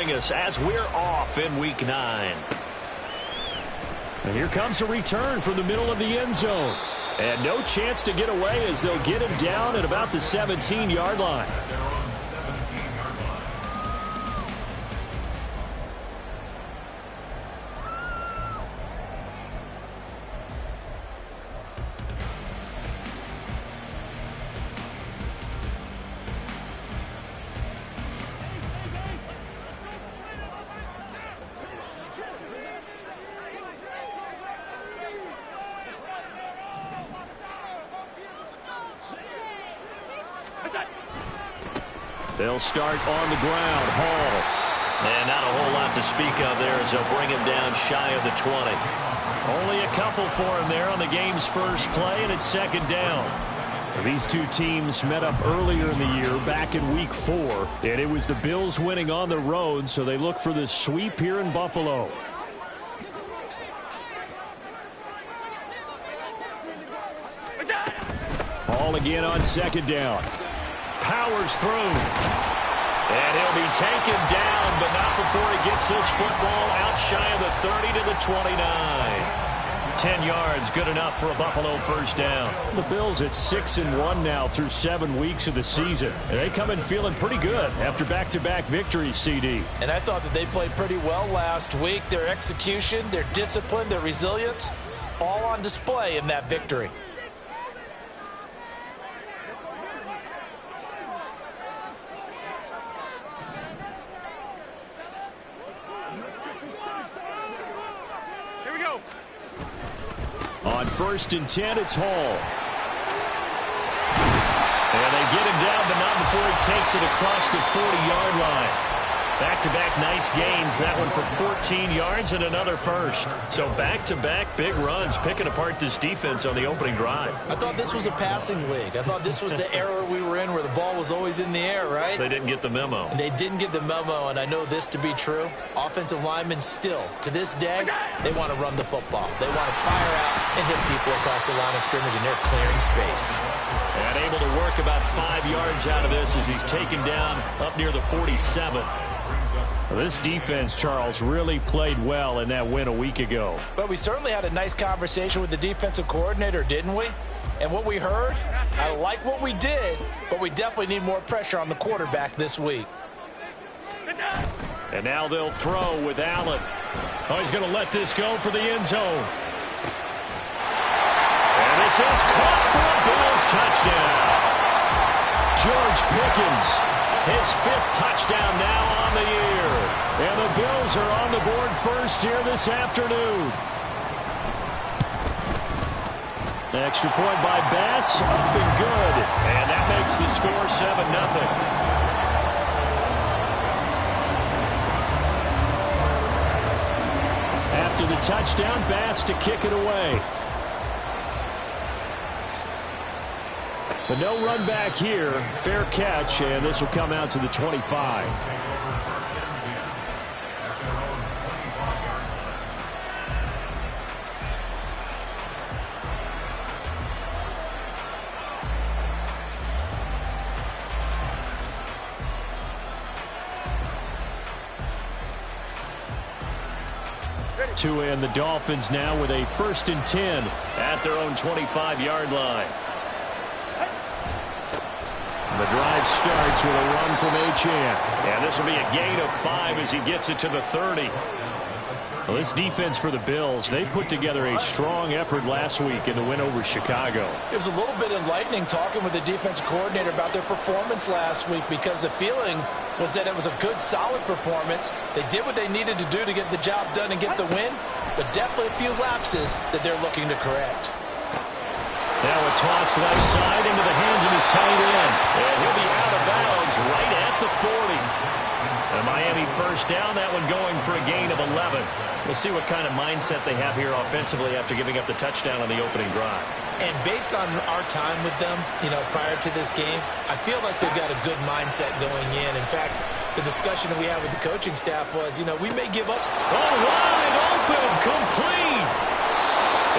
joining us as we're off in Week 9. And here comes a return from the middle of the end zone. And no chance to get away as they'll get him down at about the 17-yard line. They'll start on the ground. Hall. And not a whole lot to speak of there as they'll bring him down shy of the 20. Only a couple for him there on the game's first play, and it's second down. These two teams met up earlier in the year, back in Week 4, and it was the Bills winning on the road, so they look for the sweep here in Buffalo. Hall again on second down. Powers through. And he'll be taken down, but not before he gets this football out shy of the 30 to the 29. 10 yards, good enough for a Buffalo first down. The Bills at 6-1 now through 7 weeks of the season. And they come in feeling pretty good after back-to-back victories, CD. And I thought that they played pretty well last week. Their execution, their discipline, their resilience, all on display in that victory. On 1st and 10, it's Hall. And they get him down, but not before he takes it across the 40-yard line. Back-to-back nice gains, that one for 14 yards and another first. So back-to-back big runs, picking apart this defense on the opening drive. I thought this was a passing league. I thought this was the era we were in where the ball was always in the air, right? They didn't get the memo. And they didn't get the memo, and I know this to be true. Offensive linemen still, to this day, they want to run the football. They want to fire out and hit people across the line of scrimmage, and they're clearing space. And able to work about 5 yards out of this as he's taken down up near the 47. Well, this defense, Charles, really played well in that win a week ago. But we certainly had a nice conversation with the defensive coordinator, didn't we? And what we heard, I like what we did, but we definitely need more pressure on the quarterback this week. And now they'll throw with Allen. Oh, he's going to let this go for the end zone. And this is caught for a Bills touchdown. George Pickens, his 5th touchdown now on the year. And the Bills are on the board first here this afternoon. Extra point by Bass, up and good. And that makes the score 7-0. After the touchdown, Bass to kick it away. But no run back here. Fair catch, and this will come out to the 25. Two and the Dolphins now with a 1st and 10 at their own 25-yard line. The drive starts with a run from Achane. And this will be a gain of 5 as he gets it to the 30. Well, this defense for the Bills, they put together a strong effort last week in the win over Chicago. It was a little bit enlightening talking with the defensive coordinator about their performance last week because the feeling was that it was a good, solid performance. They did what they needed to do to get the job done and get the win, but definitely a few lapses that they're looking to correct. Now a toss left side into the hands of his tight end. And he'll be out of bounds right at the 40. A Miami first down, that one going for a gain of 11. We'll see what kind of mindset they have here offensively after giving up the touchdown on the opening drive. And based on our time with them, prior to this game, I feel like they've got a good mindset going in. In fact, the discussion that we had with the coaching staff was, we may give up. Oh, wide open, complete.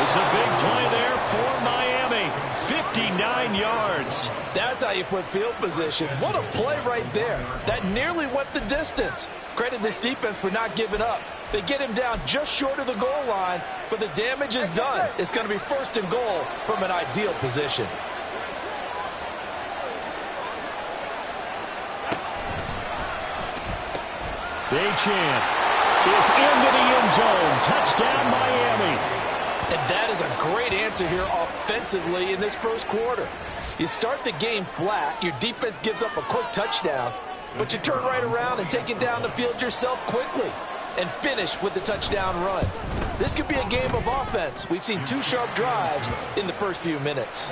It's a big play there for Miami. Miami, 59 yards. That's how you put field position. What a play right there. That nearly went the distance. Credit this defense for not giving up. They get him down just short of the goal line, but the damage is done. It's going to be 1st and goal from an ideal position. Achane is into the end zone. Touchdown, Miami. And that is a great answer here offensively in this first quarter. You start the game flat, your defense gives up a quick touchdown, but you turn right around and take it down the field yourself quickly and finish with the touchdown run. This could be a game of offense. We've seen 2 sharp drives in the first few minutes.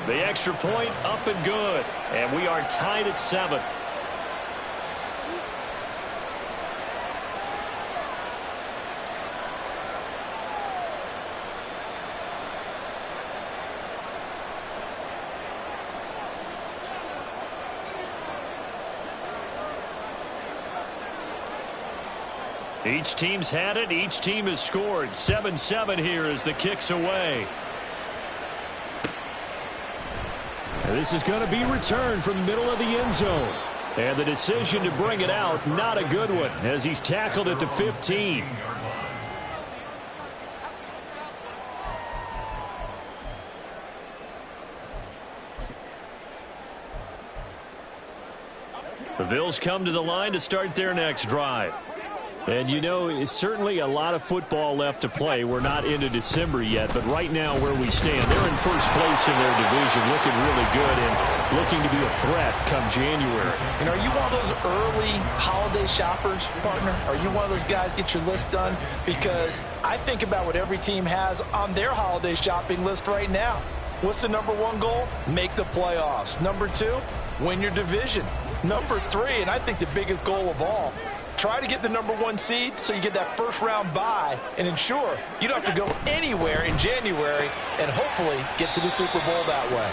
The extra point up and good, and we are tied at 7. Each team's had it. Each team has scored. 7-7 here as the kick's away. And this is going to be returned from the middle of the end zone. And the decision to bring it out, not a good one, as he's tackled at the 15. The Bills come to the line to start their next drive. And, you know, it's certainly a lot of football left to play. We're not into December yet, but right now where we stand, they're in first place in their division, looking really good and looking to be a threat come January. And are you one of those early holiday shoppers, partner? Are you one of those guys get your list done? Because I think about what every team has on their holiday shopping list right now. What's the number 1 goal? Make the playoffs. Number 2, win your division. Number 3, and I think the biggest goal of all, try to get the number 1 seed so you get that first-round bye and ensure you don't have to go anywhere in January and hopefully get to the Super Bowl that way.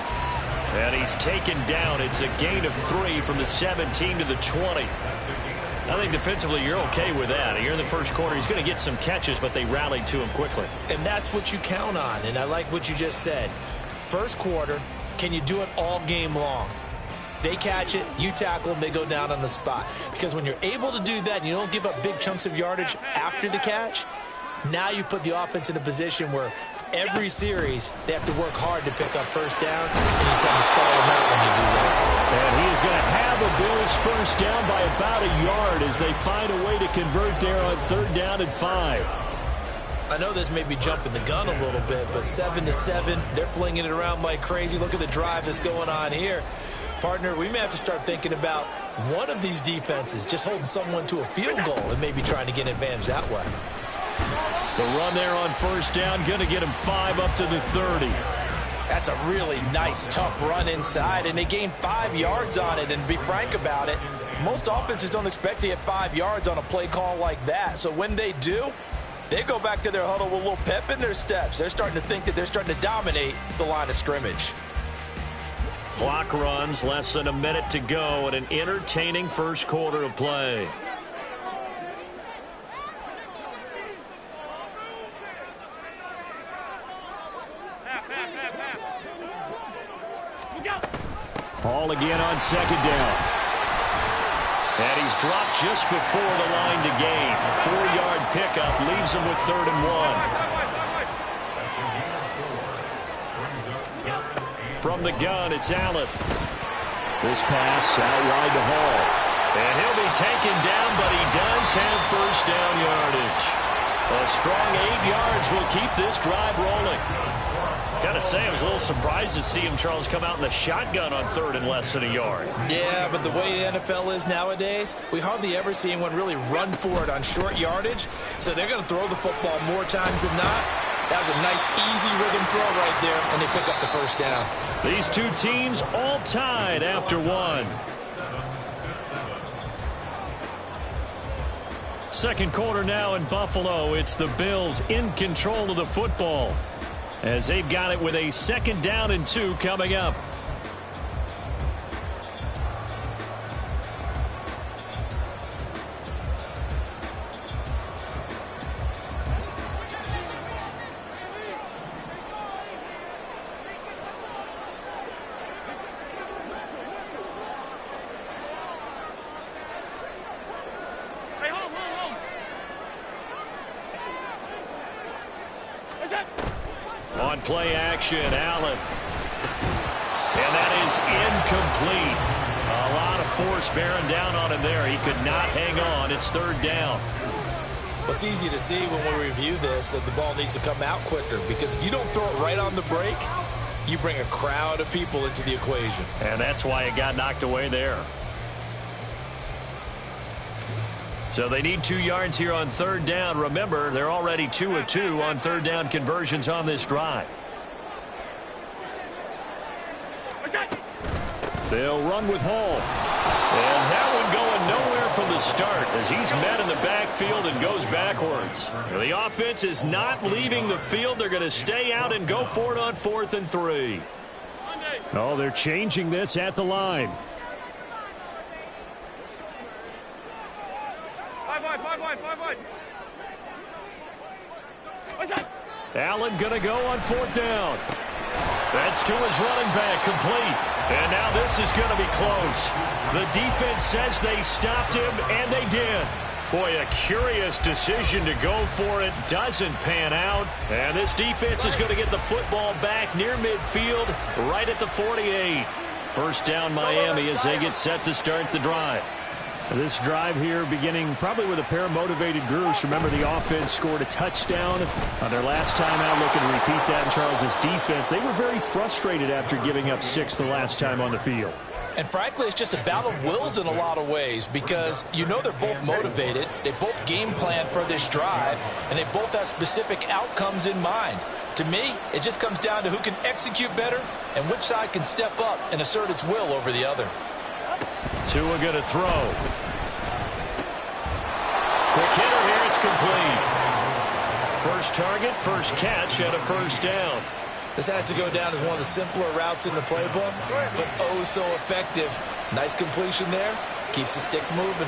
And he's taken down. It's a gain of 3 from the 17 to the 20. I think defensively you're okay with that. Here in the first quarter, he's going to get some catches, but they rallied to him quickly. And that's what you count on, and I like what you just said. First quarter, can you do it all game long? They catch it, you tackle them, they go down on the spot. Because when you're able to do that and you don't give up big chunks of yardage after the catch, now you put the offense in a position where every series they have to work hard to pick up first downs, and you tend to stall them out when you do that. And he is going to have the Bills first down by about a yard as they find a way to convert there on 3rd down and 5. I know this may be jumping the gun a little bit, but 7-7, they're flinging it around like crazy. Look at the drive that's going on here. Partner, we may have to start thinking about one of these defenses just holding someone to a field goal and maybe trying to get an advantage that way. The run there on first down, going to get him 5 up to the 30. That's a really nice, tough run inside, and they gained 5 yards on it. And to be frank about it, most offenses don't expect to get 5 yards on a play call like that. So when they do, they go back to their huddle with a little pep in their steps. They're starting to think that they're starting to dominate the line of scrimmage. Clock runs, less than a minute to go, and an entertaining first quarter of play. Hall again on 2nd down. And he's dropped just before the line to gain. A 4-yard pickup leaves him with 3rd and 1. From the gun, it's Allen. This pass out wide to Hall. And he'll be taken down, but he does have first down yardage. A strong 8 yards will keep this drive rolling. Got to say, I was a little surprised to see him, Charles, come out in the shotgun on 3rd and less than a yard. Yeah, but the way the NFL is nowadays, we hardly ever see anyone really run for it on short yardage. So they're going to throw the football more times than not. That was a nice, easy rhythm throw right there, and they pick up the first down. These two teams all tied after 1. Second quarter now in Buffalo. It's the Bills in control of the football as they've got it with a 2nd down and 2 coming up. On play action, Allen. And that is incomplete. A lot of force bearing down on him there. He could not hang on. It's third down. Well, it's easy to see when we review this that the ball needs to come out quicker, because if you don't throw it right on the break, you bring a crowd of people into the equation. And that's why it got knocked away there. So they need 2 yards here on third down. Remember, they're already 2 of 2 on third down conversions on this drive. They'll run with Hall. And that one going nowhere from the start as he's met in the backfield and goes backwards. The offense is not leaving the field. They're going to stay out and go for it on 4th and 3. Oh, they're changing this at the line. Allen going to go on 4th down. That's to his running back, complete. And now this is going to be close. The defense says they stopped him, and they did. Boy, a curious decision to go for it. Doesn't pan out. And this defense is going to get the football back near midfield, right at the 48. First down, Miami, as they get set to start the drive. This drive here beginning probably with a pair of motivated groups. Remember, the offense scored a touchdown on their last time out. Looking to repeat that in Charles's defense. They were very frustrated after giving up 6 the last time on the field. And frankly, it's just a battle of wills in a lot of ways, because you know they're both motivated. They both game plan for this drive, and they both have specific outcomes in mind. To me, it just comes down to who can execute better and which side can step up and assert its will over the other. Tua going to throw. Quick hitter here, it's complete. First target, first catch, and a first down. This has to go down as one of the simpler routes in the playbook, but oh so effective. Nice completion there. Keeps the sticks moving.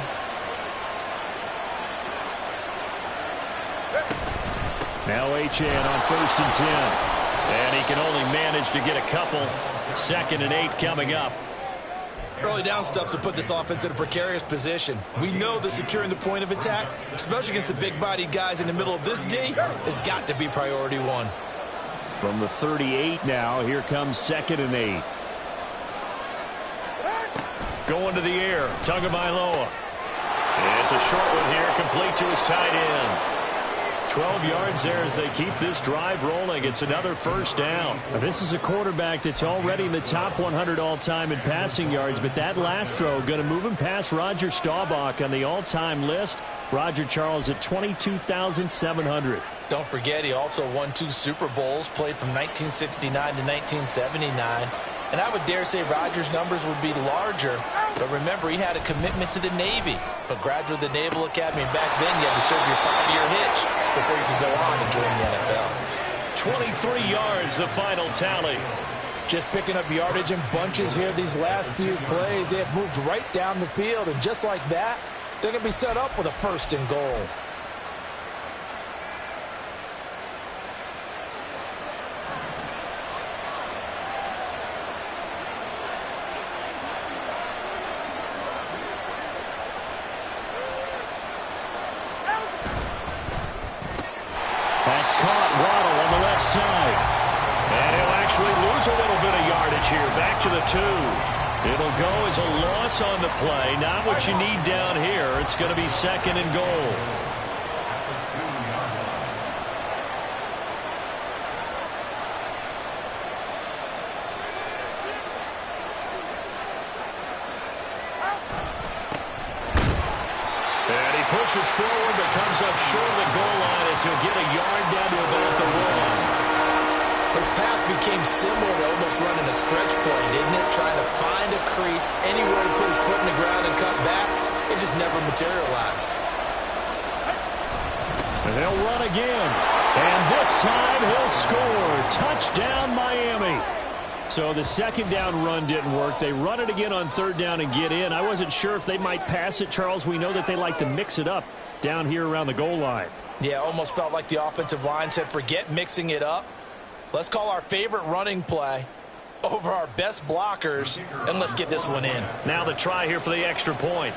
Now Achane on 1st and 10. And he can only manage to get a couple. 2nd and 8 coming up. Early down stuffs will put this offense in a precarious position. We know that securing the point of attack, especially against the big-bodied guys in the middle of this D, has got to be priority 1. From the 38 now, here comes 2nd and 8. Going to the air, Tagovailoa. It's a short one here, complete to his tight end. 12 yards there as they keep this drive rolling. It's another first down. Now, this is a quarterback that's already in the top 100 all-time in passing yards, but that last throw going to move him past Roger Staubach on the all-time list. Roger Charles at 22,700. Don't forget, he also won 2 Super Bowls, played from 1969 to 1979. And I would dare say Rodgers' numbers would be larger. But remember, he had a commitment to the Navy. A graduate of the Naval Academy. Back then, you had to serve your 5-year hitch before you could go on and join the NFL. 23 yards, the final tally. Just picking up yardage in bunches here these last few plays. They have moved right down the field. And just like that, they're going to be set up with a 1st and goal. That's caught. Waddle on the left side. And he'll actually lose a little bit of yardage here. Back to the 2. It'll go as a loss on the play. Not what you need down here. It's going to be 2nd and goal. And he pushes forward but comes up short of the goal line as he'll get a yard down to about the 1. His path became similar to almost running a stretch play, didn't it? Trying to find a crease, anywhere to put his foot in the ground and cut back. It just never materialized. And they'll run again. And this time he'll score. Touchdown, Miami. So the 2nd down run didn't work. They run it again on 3rd down and get in. I wasn't sure if they might pass it, Charles. We know that they like to mix it up down here around the goal line. Yeah, almost felt like the offensive line said, forget mixing it up. Let's call our favorite running play over our best blockers, and let's get this one in. Now the try here for the extra point.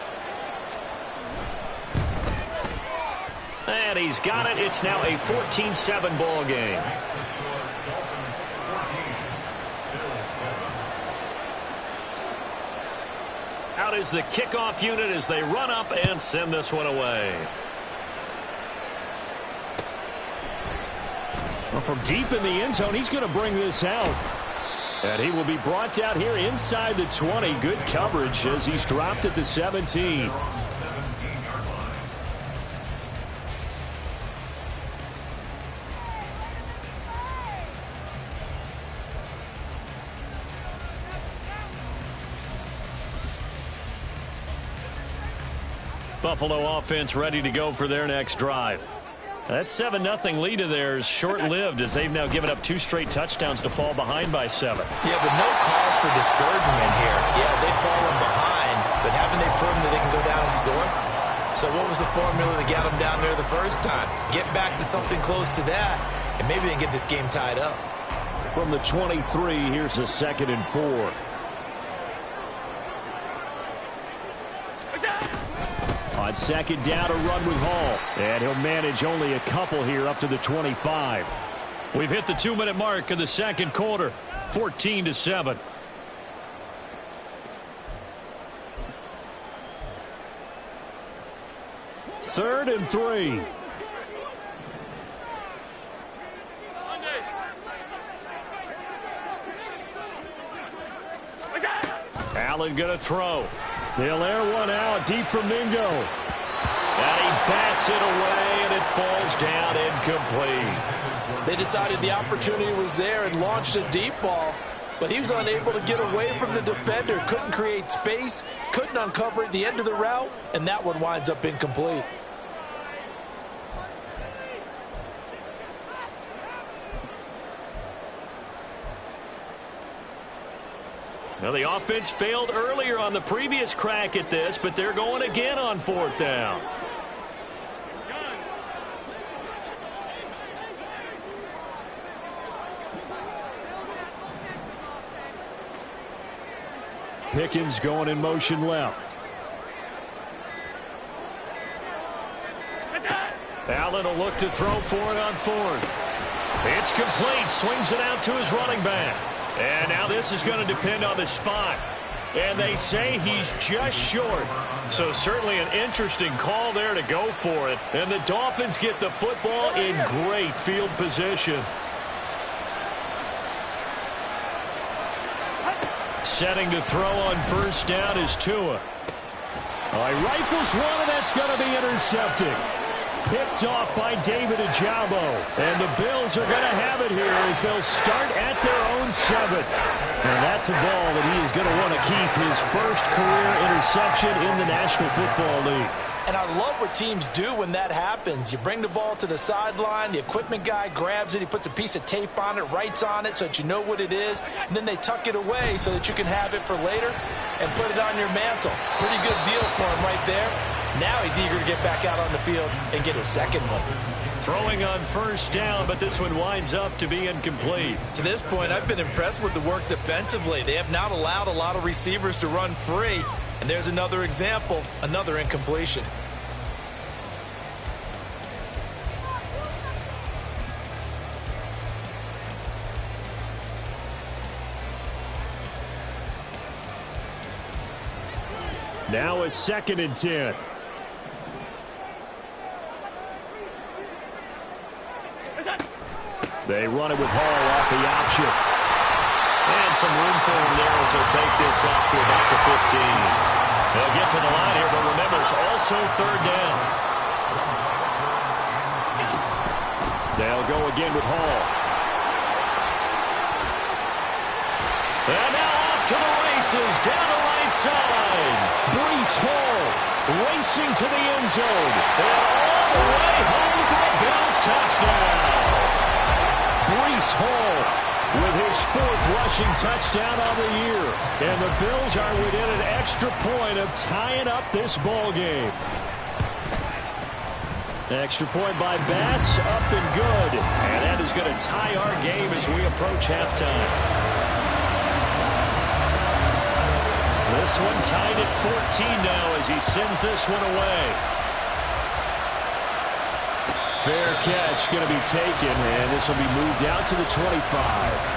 And he's got it. It's now a 14-7 ball game. is the kickoff unit as they run up and send this one away. Well, from deep in the end zone, he's going to bring this out. And he will be brought down here inside the 20. Good coverage as he's dropped at the 17. Buffalo offense ready to go for their next drive. That 7-0 lead of theirs short-lived as they've now given up 2 straight touchdowns to fall behind by 7. Yeah, but no cause for discouragement here. Yeah, they've fallen behind, but haven't they proven that they can go down and score? So what was the formula that got them down there the first time? Get back to something close to that, and maybe they can get this game tied up. From the 23, here's a 2nd and 4. On 2nd down, a run with Hall. And he'll manage only a couple here up to the 25. We've hit the 2-minute mark of the second quarter. 14-7. Third and 3. Allen going to throw. They'll air one out deep from Mingo. And he bats it away, and it falls down incomplete. They decided the opportunity was there and launched a deep ball, but he was unable to get away from the defender. Couldn't create space, couldn't uncover at the end of the route, and that one winds up incomplete. Well, the offense failed earlier on the previous crack at this, but they're going again on 4th down. Pickens going in motion left. Allen will look to throw for it on 4th. It's complete. Swings it out to his running back. And now this is going to depend on the spot. And they say he's just short. So certainly an interesting call there to go for it. And the Dolphins get the football in great field position. Setting to throw on 1st down is Tua. He rifles one, and that's going to be intercepted. Picked off by David Ojabo. And the Bills are going to have it here as they'll start at their own 7. And that's a ball that he is going to want to keep, his first career interception in the National Football League. And I love what teams do when that happens. You bring the ball to the sideline, the equipment guy grabs it, he puts a piece of tape on it, writes on it so that you know what it is, and then they tuck it away so that you can have it for later and put it on your mantle. Pretty good deal for him right there. Now he's eager to get back out on the field and get his second one. Throwing on 1st down, but this one winds up to be incomplete. To this point, I've been impressed with the work defensively. They have not allowed a lot of receivers to run free. And there's another example, another incompletion. Now a 2nd and 10. They run it with Hall off the option. And some room for him there as he'll take this up to about the 15. They'll get to the line here, but remember, it's also 3rd down. They'll go again with Hall. And now off to the races, down the right side. Breece Hall racing to the end zone. And all the way home for a Bills touchdown. Breece Hall with his 4th rushing touchdown on the year. And the Bills are within an extra point of tying up this ball game. Extra point by Bass, up and good. And that is going to tie our game as we approach halftime. This one tied at 14 now as he sends this one away. Fair catch going to be taken, and this will be moved out to the 25.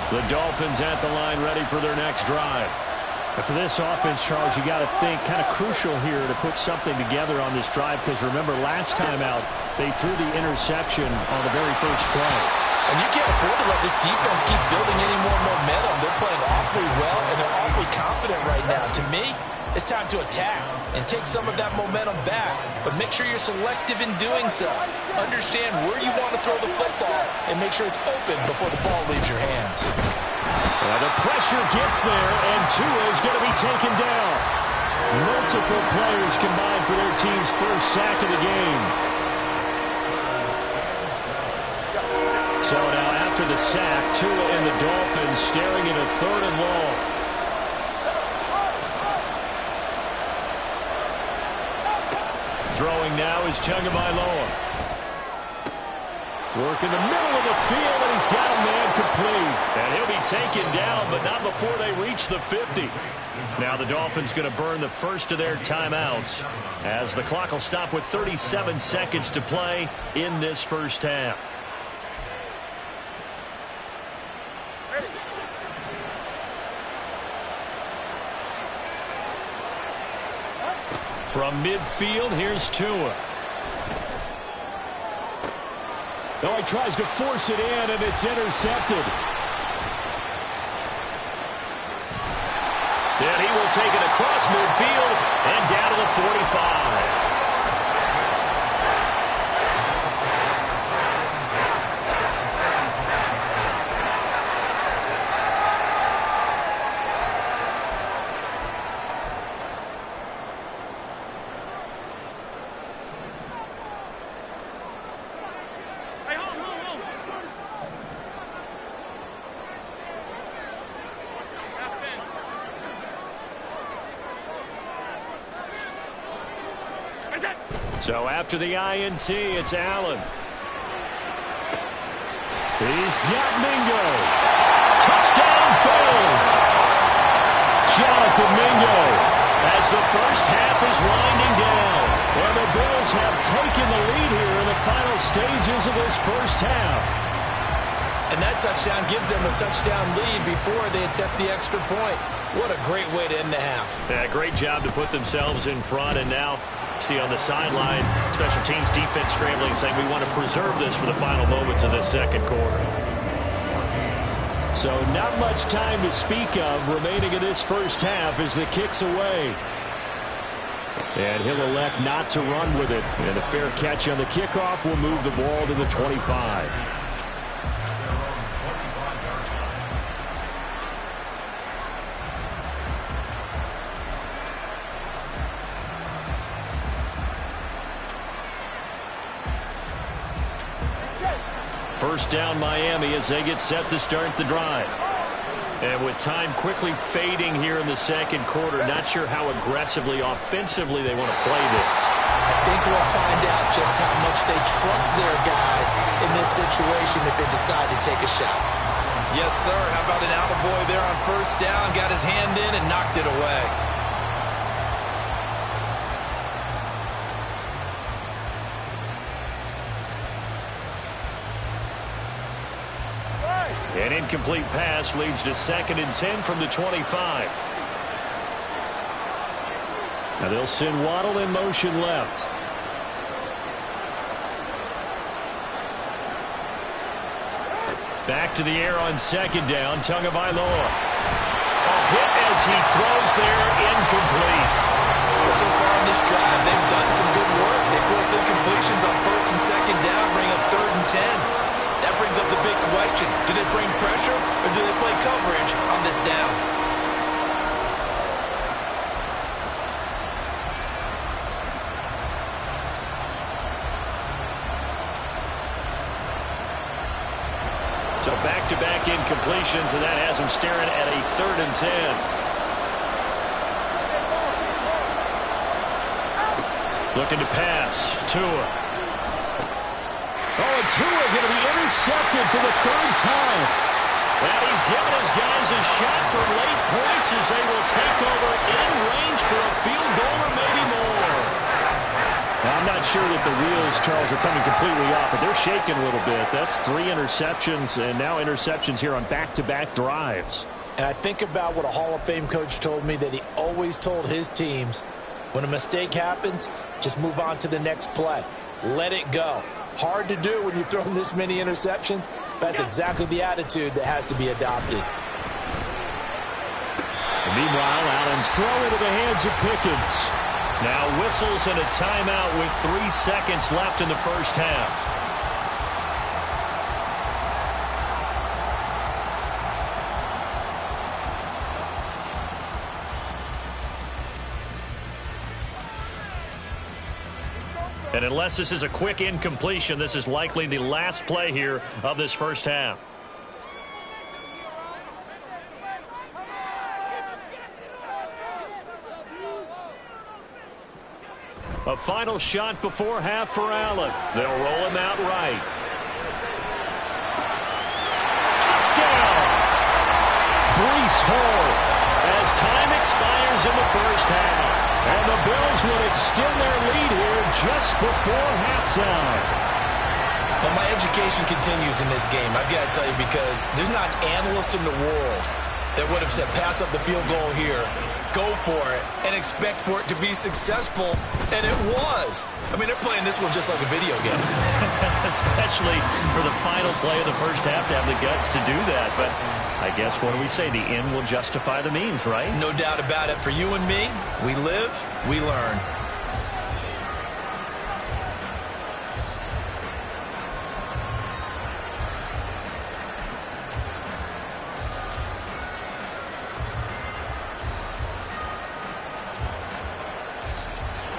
The Dolphins at the line ready for their next drive. And for this offense, Charles, you got to think kind of crucial here to put something together on this drive because remember last time out they threw the interception on the very first play. And you can't afford to let this defense keep building any more momentum. They're playing awfully well, and they're awfully confident right now. To me, it's time to attack and take some of that momentum back, but make sure you're selective in doing so. Understand where you want to throw the football and make sure it's open before the ball leaves your hands. Well, the pressure gets there, and Tua is going to be taken down. Multiple players combined for their team's first sack of the game. So now after the sack, Tua and the Dolphins staring at a 3rd and long. Throwing now is Tagovailoa. Work in the middle of the field, and he's got a man complete. And he'll be taken down, but not before they reach the 50. Now the Dolphins going to burn the first of their timeouts as the clock will stop with 37 seconds to play in this first half. From midfield, here's Tua. Oh, he tries to force it in, and it's intercepted. And he will take it across midfield and down to the 45. So after the INT, it's Allen. He's got Mingo. Touchdown, Bills. Jonathan Mingo as the first half is winding down. And the Bills have taken the lead here in the final stages of this first half. And that touchdown gives them a touchdown lead before they attempt the extra point. What a great way to end the half. Yeah, great job to put themselves in front, and now see on the sideline, special teams defense scrambling, saying we want to preserve this for the final moments of this second quarter. So not much time to speak of remaining in this first half as the kick's away. And he'll elect not to run with it. And a fair catch on the kickoff will move the ball to the 25. First down Miami as they get set to start the drive. And with time quickly fading here in the second quarter, not sure how aggressively, offensively they want to play this. I think we'll find out just how much they trust their guys in this situation if they decide to take a shot. Yes, sir. How about an attaboy there on first down? Got his hand in and knocked it away. An incomplete pass leads to 2nd and 10 from the 25. Now they'll send Waddle in motion left. Back to the air on 2nd down, Tagovailoa. A hit as he throws there, incomplete. So far in this drive, they've done some good work. They force incompletions on 1st and 2nd down, bring up 3rd and 10. That brings up the big question. Do they bring pressure or do they play coverage on this down? So back-to-back incompletions, and that has him staring at a 3rd and 10. Looking to pass. Tua. Oh, and Tua going to be intercepted for the 3rd time. And he's given his guys a shot for late points as they will take over in range for a field goal or maybe more. I'm not sure that the wheels, Charles, are coming completely off, but they're shaking a little bit. That's 3 interceptions, and now interceptions here on back-to-back drives. And I think about what a Hall of Fame coach told me, that he always told his teams, when a mistake happens, just move on to the next play. Let it go. Hard to do when you've thrown this many interceptions. That's exactly the attitude that has to be adopted. Meanwhile, Allen's throw into the hands of Pickens. Now whistles and a timeout with 3 seconds left in the first half. And unless this is a quick incompletion, this is likely the last play here of this first half. A final shot before half for Allen. They'll roll him out right. Touchdown! Breece Hall. As time expires in the first half. And the Bills will extend their lead here just before halftime. Well, my education continues in this game, I've got to tell you, because there's not an analyst in the world that would have said pass up the field goal here, go for it, and expect for it to be successful, and it was. I mean, they're playing this one just like a video game. Especially for the final play of the first half to have the guts to do that. But I guess, what do we say? The end will justify the means, right? No doubt about it. For you and me, we live, we learn.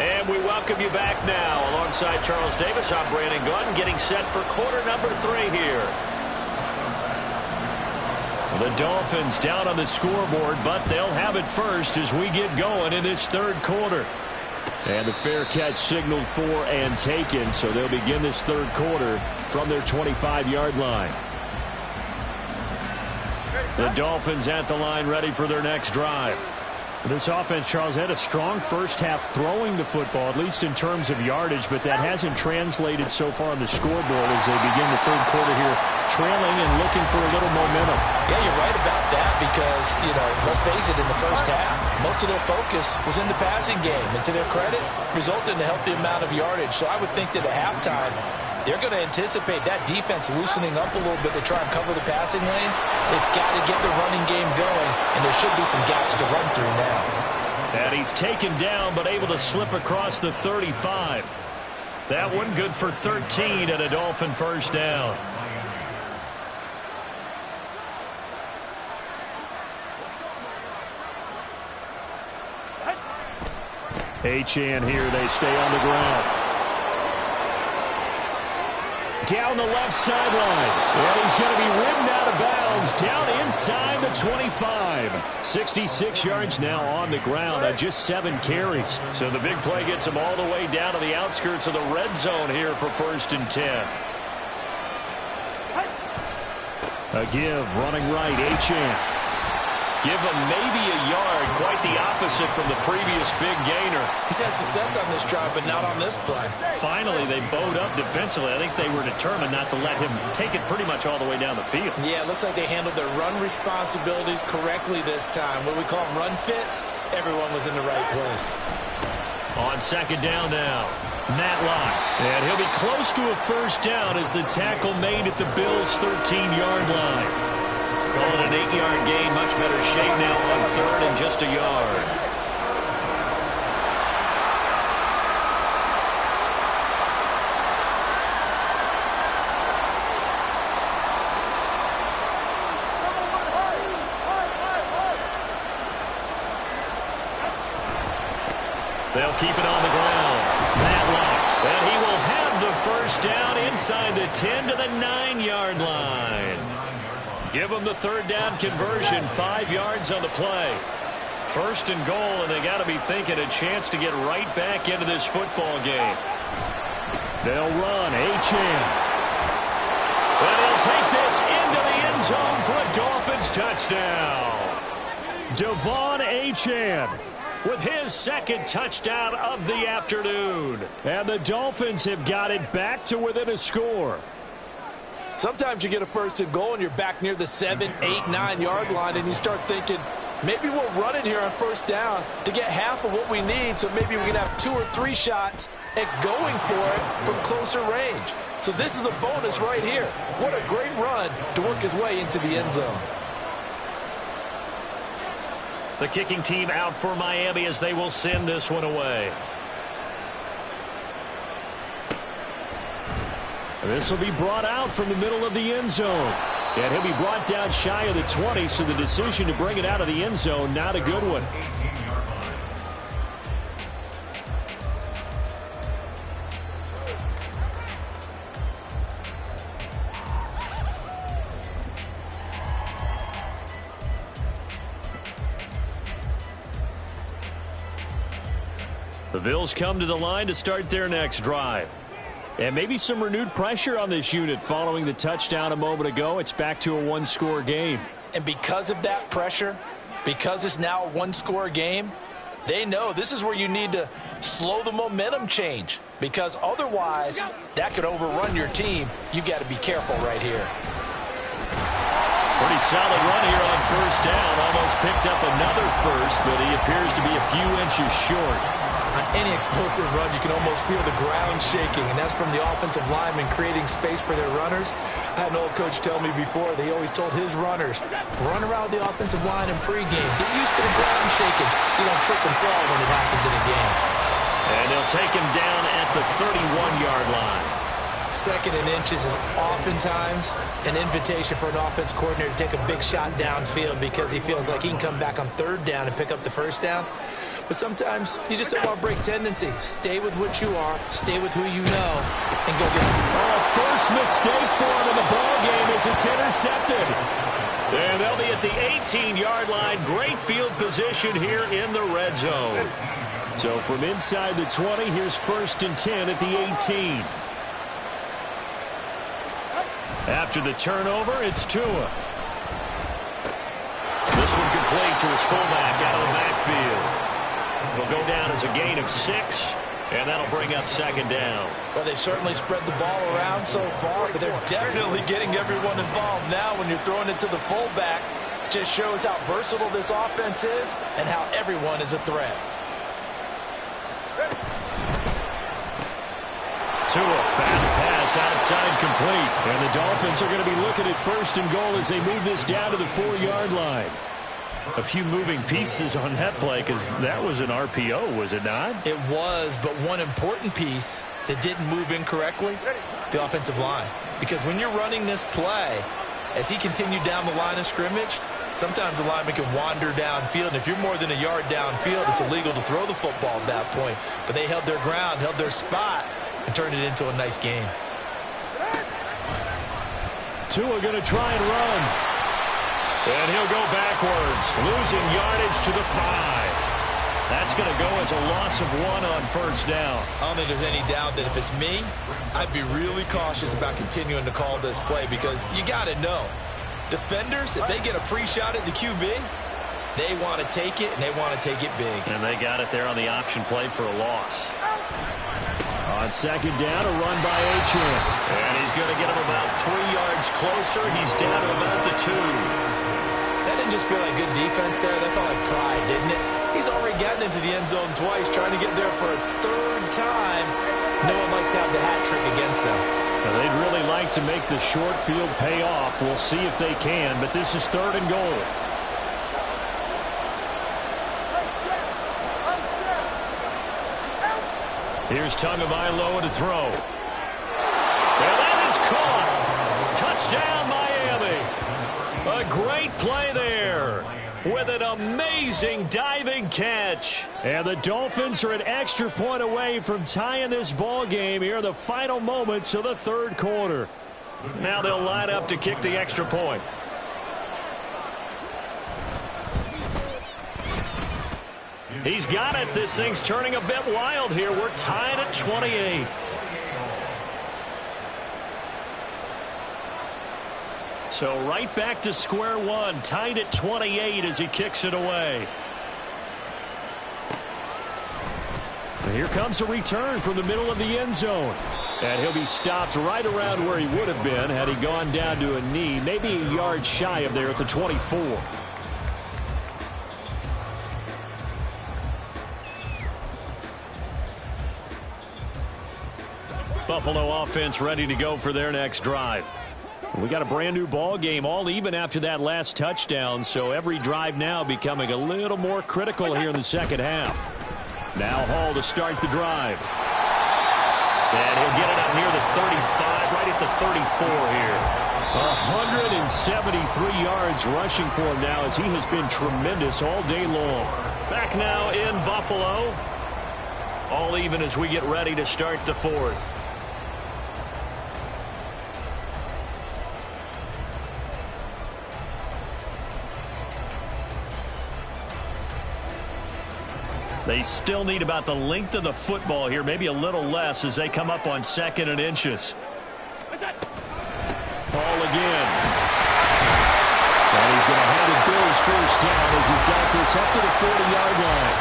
And we welcome you back now. Alongside Charles Davis, I'm Brandon Gunn, getting set for quarter number 3 here. The Dolphins down on the scoreboard, but they'll have it first as we get going in this third quarter. And the fair catch signaled for and taken, so they'll begin this third quarter from their 25-yard line. The Dolphins at the line, ready for their next drive. This offense, Charles, had a strong first half throwing the football, at least in terms of yardage, but that hasn't translated so far on the scoreboard as they begin the third quarter here, trailing and looking for a little momentum. Yeah, you're right about that because, let's face it, in the first half, most of their focus was in the passing game, and to their credit, resulted in a healthy amount of yardage. So I would think that at halftime, they're going to anticipate that defense loosening up a little bit to try and cover the passing lanes. They've got to get the running game going, and there should be some gaps to run through now. And he's taken down, but able to slip across the 35. That one good for 13 and a Dolphin first down. Achane here, they stay on the ground. Down the left sideline. And he's going to be ridden out of bounds down inside the 25. 66 yards now on the ground on just 7 carries. So the big play gets him all the way down to the outskirts of the red zone here for 1st and 10. A give, running right, Achane. Give him maybe a yard, quite the opposite from the previous big gainer. He's had success on this drive, but not on this play. Finally, they bowed up defensively. I think they were determined not to let him take it pretty much all the way down the field. Yeah, it looks like they handled their run responsibilities correctly this time. What we call them run fits, everyone was in the right place. On 2nd down now, Matlock. And he'll be close to a first down as the tackle made at the Bills' 13-yard line. Calling an 8-yard gain, much better shape now on 3rd and just a yard. They'll keep it on the ground. Matlock, and he will have the first down inside the 10 to the 9-yard line. Give them the 3rd down conversion, 5 yards on the play. 1st and goal, and they got to be thinking a chance to get right back into this football game. They'll run, Achane. And he'll take this into the end zone for a Dolphins touchdown. Devon Achane with his second touchdown of the afternoon. And the Dolphins have got it back to within a score. Sometimes you get a first and goal and you're back near the 7, 8, 9 yard line and you start thinking, maybe we'll run it here on first down to get half of what we need, so maybe we can have 2 or 3 shots at going for it from closer range. So this is a bonus right here. What a great run to work his way into the end zone. The kicking team out for Miami as they will send this one away. This will be brought out from the middle of the end zone. And he'll be brought down shy of the 20, so the decision to bring it out of the end zone, not a good one. The Bills come to the line to start their next drive. And maybe some renewed pressure on this unit following the touchdown a moment ago. It's back to a one-score game. And because of that pressure, because it's now a one-score game, they know this is where you need to slow the momentum change. Because otherwise, that could overrun your team. You've got to be careful right here. Pretty solid run here on first down. Almost picked up another first, but he appears to be a few inches short. On any explosive run, you can almost feel the ground shaking, and that's from the offensive linemen creating space for their runners. I had an old coach tell me before, they always told his runners, run around the offensive line in pregame. Get used to the ground shaking so you don't trip and fall when it happens in a game. And they'll take him down at the 31-yard line. Second and inches is oftentimes an invitation for an offense coordinator to take a big shot downfield because he feels like he can come back on third down and pick up the first down. But sometimes you just don't want to break tendency. Stay with what you are, stay with who you know, and go get it. Oh, first mistake for him in the ball game as it's intercepted. And they'll be at the 18-yard line. Great field position here in the red zone. So from inside the 20, here's first and 10 at the 18. After the turnover, it's Tua. This one complete to his fullback out of the backfield. Will go down as a gain of 6, and that'll bring up second down. Well, they've certainly spread the ball around so far, but they're definitely getting everyone involved now when you're throwing it to the fullback. Just shows how versatile this offense is and how everyone is a threat. Tua, fast pass outside complete. And the Dolphins are going to be looking at first and goal as they move this down to the 4-yard line. A few moving pieces on that play because that was an RPO, was it not? It was, but one important piece that didn't move incorrectly, the offensive line. Because when you're running this play, as he continued down the line of scrimmage, sometimes the lineman can wander downfield. And if you're more than a yard downfield, it's illegal to throw the football at that point. But they held their ground, held their spot, and turned it into a nice game. Tua going to try and run. And he'll go backwards, losing yardage to the 5. That's going to go as a loss of 1 on first down. I don't think there's any doubt that if it's me, I'd be really cautious about continuing to call this play because you got to know, defenders, if they get a free shot at the QB, they want to take it, and they want to take it big. And they got it there on the option play for a loss. On second down, a run by Achane. And he's going to get him about 3 yards closer. He's down to about the 2. That didn't just feel like good defense there. That felt like pride, didn't it? He's already gotten into the end zone twice, trying to get there for a third time. No one likes to have the hat trick against them. Now, they'd really like to make the short field pay off. We'll see if they can, but this is third and goal. Here's Tagovailoa to throw. And that is caught. Touchdown, Miami. A great play there with an amazing diving catch. And the Dolphins are an extra point away from tying this ball game here in the final moments of the third quarter. Now they'll line up to kick the extra point. He's got it. This thing's turning a bit wild here. We're tied at 28. So right back to square one, tied at 28 as he kicks it away. And here comes a return from the middle of the end zone. And he'll be stopped right around where he would have been had he gone down to a knee, maybe a yard shy of there at the 24. Buffalo offense ready to go for their next drive. We got a brand new ball game, all even after that last touchdown, so every drive now becoming a little more critical here in the second half. Now Hall to start the drive. And he'll get it up near the 35, right at the 34 here. 173 yards rushing for him now as he has been tremendous all day long. Back now in Buffalo. All even as we get ready to start the fourth. They still need about the length of the football here, maybe a little less as they come up on 2nd and inches. Ball again. And he's going to hand it Bills first down as he's got this up to the 40-yard line.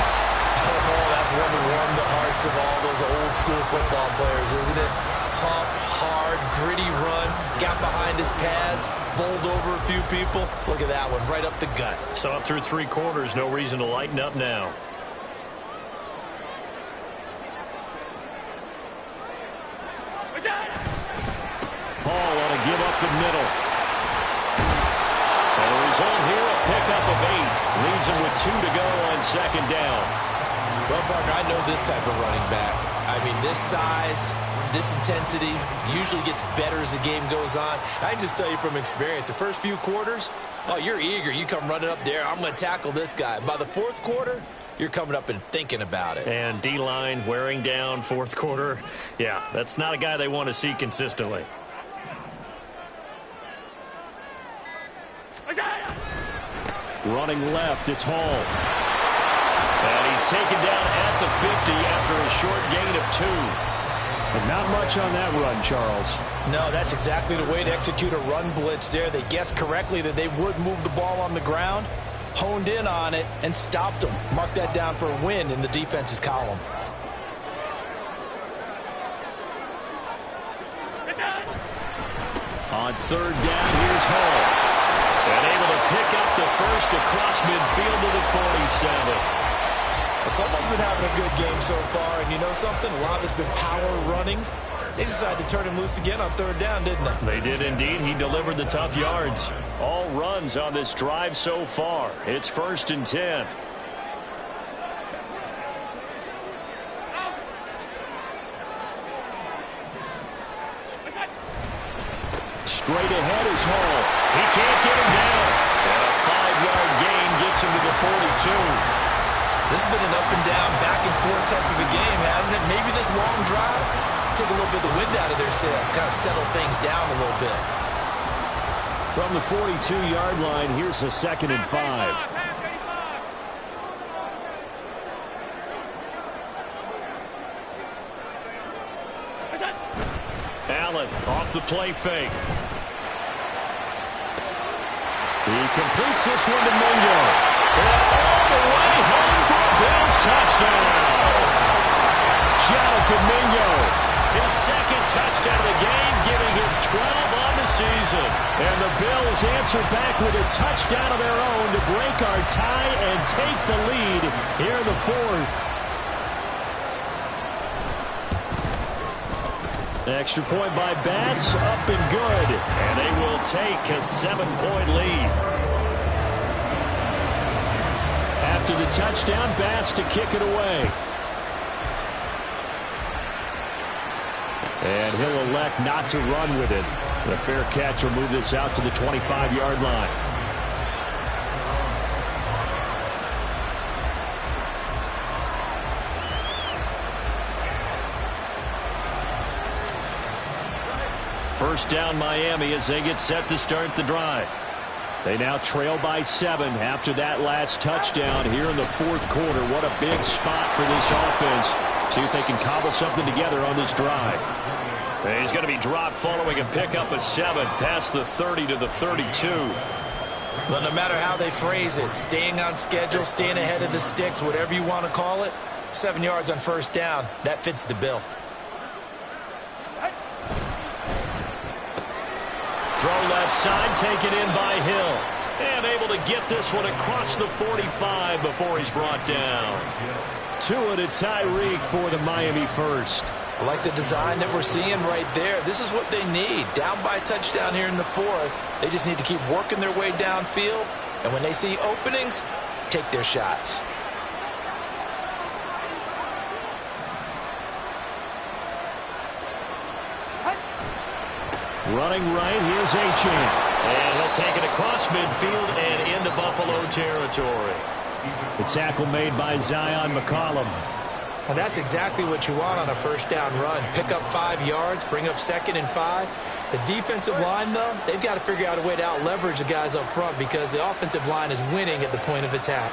Oh, that's one to warm the hearts of all those old-school football players, isn't it? Tough, hard, gritty run. Got behind his pads, bowled over a few people. Look at that one, right up the gut. So up through 3 quarters, no reason to lighten up now. Hall on a give up the middle. And the result here, a pickup of 8. Leaves him with 2 to go on 2nd down. Well, partner, I know this type of running back. I mean, this size, this intensity usually gets better as the game goes on. I can just tell you from experience, the first few quarters, oh, you're eager. You come running up there, I'm going to tackle this guy. By the 4th quarter, you're coming up and thinking about it. And D-line wearing down 4th quarter. Yeah, that's not a guy they want to see consistently. Running left, it's Hall. And he's taken down at the 50 after a short gain of 2. But not much on that run, Charles. No, that's exactly the way to execute a run blitz there. They guessed correctly that they would move the ball on the ground, honed in on it, and stopped them. Mark that down for a win in the defense's column. On 3rd down, here's Hall. And able to pick up the first across midfield to the 47. Someone's been having a good game so far, and you know something? A lot of it's been power running. They decided to turn him loose again on 3rd down, didn't they? They did indeed. He delivered the tough yards. All runs on this drive so far. It's 1st and 10. Straight ahead is Hall. He can't get him down. And a 5-yard gain gets him to the 42. This has been an up and down, back and forth type of a game, hasn't it? Maybe this long drive take a little bit of the wind out of their sails, kind of settle things down a little bit. From the 42-yard line, here's a 2nd and 5. Allen off the play fake. He completes this one to Mingo. And all the way home for a Bills touchdown. Jonathan Mingo, his 2nd touchdown of the game, giving him 12 on the season. And the Bills answer back with a touchdown of their own to break our tie and take the lead here in the 4th. Extra point by Bass, up and good. And they will take a 7-point lead. After the touchdown, Bass to kick it away. And he'll elect not to run with it. The fair catch will move this out to the 25-yard line. First down Miami as they get set to start the drive. They now trail by 7 after that last touchdown here in the 4th quarter. What a big spot for this offense. See if they can cobble something together on this drive. And he's going to be dropped following a pickup of 7 past the 30 to the 32. But no matter how they phrase it, staying on schedule, staying ahead of the sticks, whatever you want to call it, 7 yards on first down. That fits the bill. Throw left side, taken in by Hill. And able to get this one across the 45 before he's brought down. Tua to Tyreek for the Miami first. I like the design that we're seeing right there. This is what they need. Down by a touchdown here in the fourth. They just need to keep working their way downfield. And when they see openings, take their shots. Running right, here's Achane. And he'll take it across midfield and into Buffalo territory. The tackle made by Zion McCollum. And that's exactly what you want on a first down run. Pick up 5 yards, bring up 2nd and 5. The defensive line, though, they've got to figure out a way to out-leverage the guys up front because the offensive line is winning at the point of attack.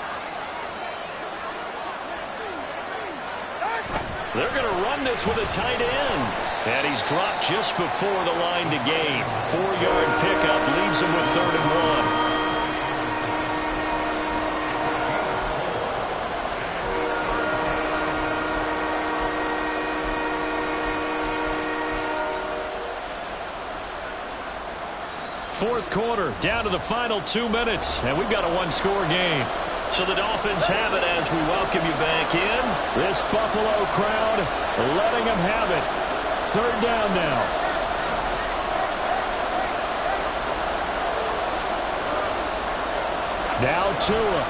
They're going to run this with a tight end. And he's dropped just before the line to gain. 4-yard pickup leaves him with 3rd and 1. Fourth quarter, down to the final 2 minutes, and we've got a one-score game. So the Dolphins have it as we welcome you back in. This Buffalo crowd letting them have it. 3rd down now. Now Tua.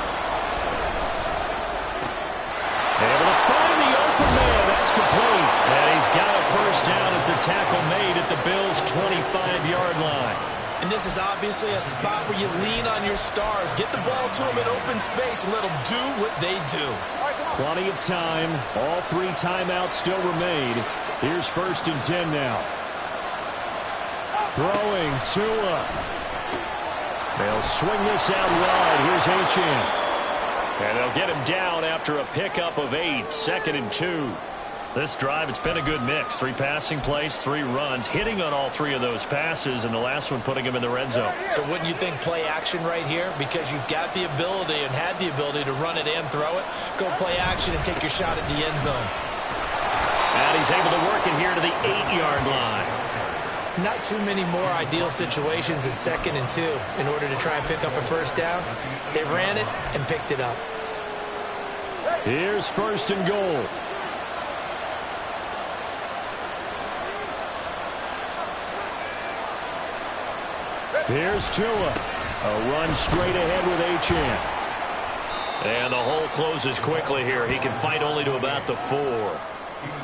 Able to find the open man. That's complete. And he's got a first down as the tackle made at the Bills' 25-yard line. And this is obviously a spot where you lean on your stars. Get the ball to them in open space and let them do what they do. Plenty of time. All 3 timeouts still remain. Here's 1st and 10 now. Throwing Tua. They'll swing this out wide. Here's Achane. And they'll get him down after a pickup of 8. 2nd and 2. This drive, it's been a good mix. 3 passing plays, 3 runs, hitting on all 3 of those passes, and the last one putting him in the red zone. So wouldn't you think play action right here? Because you've got the ability and had the ability to run it and throw it. Go play action and take your shot at the end zone. And he's able to work it here to the 8-yard line. Not too many more ideal situations at 2nd and 2 in order to try and pick up a first down. They ran it and picked it up. Here's 1st and goal. Here's Tua. A run straight ahead with Achane. And the hole closes quickly here. He can fight only to about the 4.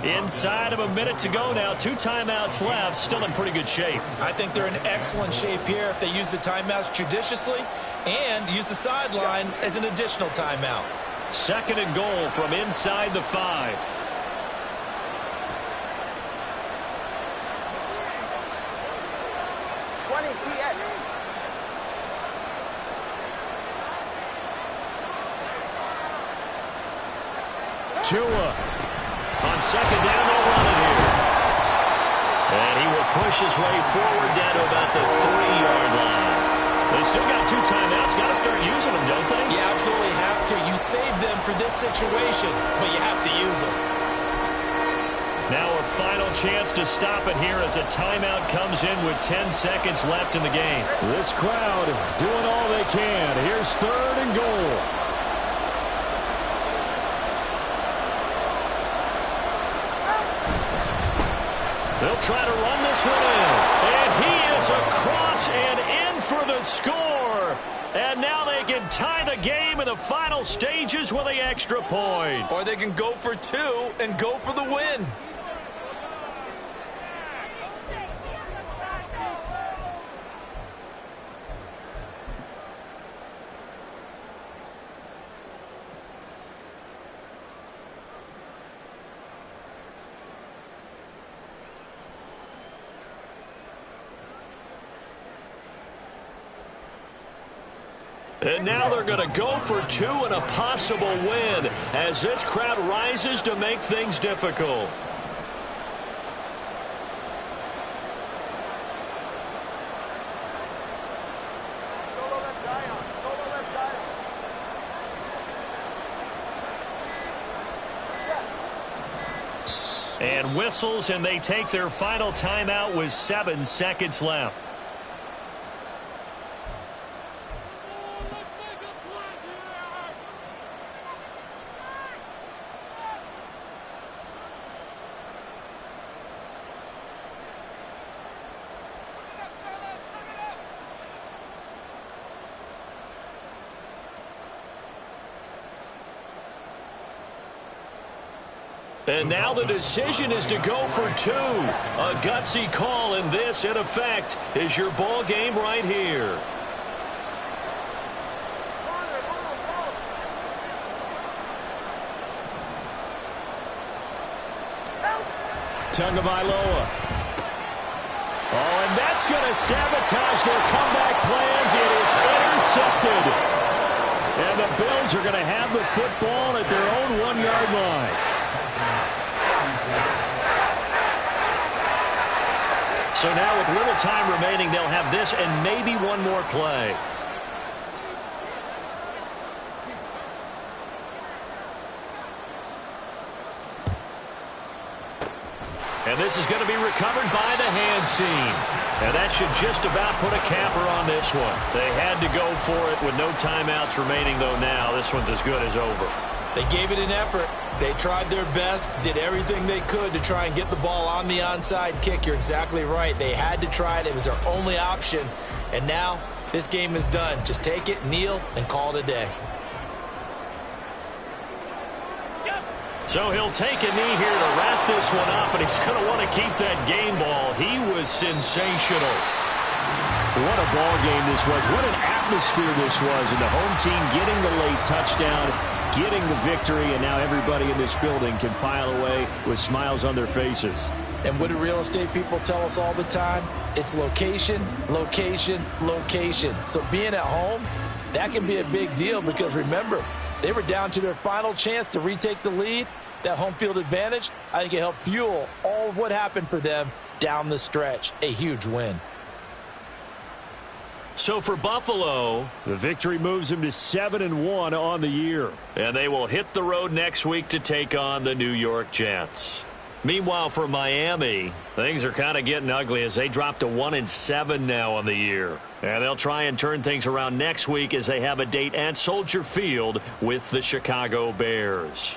Inside of a minute to go now. 2 timeouts left. Still in pretty good shape. I think they're in excellent shape here if they use the timeouts judiciously and use the sideline as an additional timeout. 2nd and goal from inside the 5. Tua. On 2nd down, they'll run it here. And he will push his way forward down to about the 3-yard line. They still got 2 timeouts. Got to start using them, don't they? You absolutely have to. You save them for this situation, but you have to use them. Now a final chance to stop it here as a timeout comes in with 10 seconds left in the game. This crowd doing all they can. Here's 3rd and goal. They'll try to run this one in. And he is across and in for the score. And now they can tie the game in the final stages with the extra point. Or they can go for 2 and go for the win. And now they're going to go for 2 and a possible win as this crowd rises to make things difficult. And whistles, and they take their final timeout with 7 seconds left. And now the decision is to go for 2. A gutsy call, and this, in effect, is your ball game right here. Tagovailoa. Oh, and that's going to sabotage their comeback plans. It is intercepted. And the Bills are going to have the football at their own 1-yard line. So now with little time remaining, they'll have this and maybe one more play. And this is going to be recovered by the hands team. And that should just about put a capper on this one. They had to go for it with no timeouts remaining, though now this one's as good as over. They gave it an effort. They tried their best, did everything they could to try and get the ball on the onside kick. You're exactly right. They had to try it. It was their only option. And now this game is done. Just take it, kneel, and call it a day. So he'll take a knee here to wrap this one up, and he's going to want to keep that game ball. He was sensational. What a ball game this was. What an atmosphere this was. And the home team getting the late touchdown, getting the victory, and now everybody in this building can file away with smiles on their faces. And what do real estate people tell us all the time? It's location, location, location. So being at home, that can be a big deal because, remember, they were down to their final chance to retake the lead. That home field advantage, I think it helped fuel all of what happened for them down the stretch. A huge win. So for Buffalo, the victory moves them to 7-1 on the year. And they will hit the road next week to take on the New York Jets. Meanwhile, for Miami, things are kind of getting ugly as they drop to 1-7 now on the year. And they'll try and turn things around next week as they have a date at Soldier Field with the Chicago Bears.